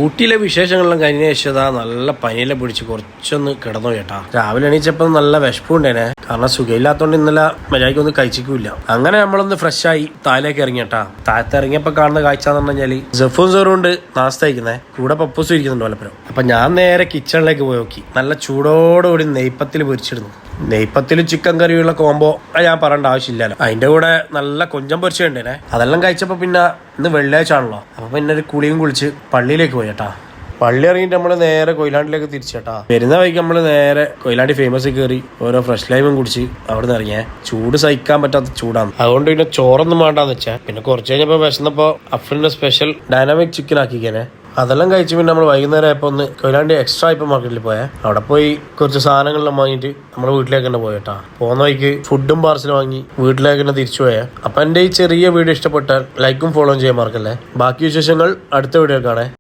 ഊട്ടിയിലെ വിശേഷങ്ങളെല്ലാം കഴിഞ്ഞ ശേഷം നല്ല പനിയെല്ലാം പിടിച്ച് കുറച്ചൊന്ന് കിടന്നു കേട്ടാ. രാവിലെ എണീച്ചപ്പോൾ നല്ല വിശപ്പുണ്ടേനെ, കാരണം സുഖമില്ലാത്തോണ്ട് ഇന്നലെ മര്യാദയ്ക്കൊന്നും കഴിച്ചിട്ടില്ല. അങ്ങനെ നമ്മളൊന്ന് ഫ്രഷ് ആയി താഴേക്ക് ഇറങ്ങിയട്ടാ. താഴത്ത് ഇറങ്ങിയപ്പോ കാണുന്ന കാഴ്ച എന്ന് പറഞ്ഞാല് ജഫും സോറും ഉണ്ട് നാസ്ത കഴിക്കുന്നേ, കൂടെ പപ്പൂസും ഇരിക്കുന്നുണ്ട് വല്ലപ്പുറം. അപ്പൊ ഞാൻ നേരെ കിച്ചണിലേക്ക് പോയി നോക്കി. നല്ല ചൂടോടുകൂടി നെയ്പ്പത്തിൽ പൊരിച്ചിടുന്നു. നെയ്പ്പത്തിൽ ചിക്കൻ കറിയുള്ള കോംബോ ഞാൻ പറയേണ്ട ആവശ്യമില്ലല്ലോ. അതിന്റെ കൂടെ നല്ല കൊഞ്ചം പൊരിച്ചിട്ടുണ്ടേനെ. അതെല്ലാം കഴിച്ചപ്പോ പിന്നെ ഇന്ന് വെള്ളിയാഴ്ച ആണല്ലോ, അപ്പൊ പിന്നെ ഒരു കുളിയും കുളിച്ച് പള്ളിയിലേക്ക് പോയേട്ടാ. പള്ളി ഇറങ്ങിയിട്ട് നമ്മള് നേരെ കൊയിലാണ്ടിലേക്ക് തിരിച്ചേട്ടാ. വരുന്ന വഴിക്ക് നമ്മള് നേരെ കൊയിലാണ്ടി ഫേമസ് കയറി ഓരോ ഫ്രഷ് ലൈമും കുടിച്ച് അവിടെ നിന്ന് ഇറങ്ങിയേ. ചൂട് സഹിക്കാൻ പറ്റാത്ത ചൂടാണ്, അതുകൊണ്ട് പിന്നെ ചോറൊന്നും വേണ്ടാന്ന് വെച്ചാ. പിന്നെ കുറച്ച് കഴിഞ്ഞപ്പോ വിശന്നപ്പോ അഫ്രിന്റെ സ്പെഷ്യൽ ഡൈനാമിക് ചിക്കൻ ആക്കിക്കാനെ. അതെല്ലാം കഴിച്ച് പിന്നെ നമ്മൾ വൈകുന്നേരം ആയപ്പോൾ ഒന്ന് കൊയിലാണ്ടി എക്സ്ട്രാ ഇപ്പം മാർക്കറ്റിൽ പോയാൽ അവിടെ പോയി കുറച്ച് സാധനങ്ങളെല്ലാം വാങ്ങിയിട്ട് നമ്മുടെ വീട്ടിലേക്ക് തന്നെ പോയേട്ടാ. പോകുന്ന വഴിക്ക് ഫുഡും പാർസലും വാങ്ങി വീട്ടിലേക്ക് തന്നെ തിരിച്ചു പോയാൽ. അപ്പം എൻ്റെ ഈ ചെറിയ വീഡിയോ ഇഷ്ടപ്പെട്ടാൽ ലൈക്കും ഫോളോയും ചെയ്യാൻ മറക്കല്ലേ. ബാക്കി വിശേഷങ്ങൾ അടുത്ത വീഡിയോ കാണേ.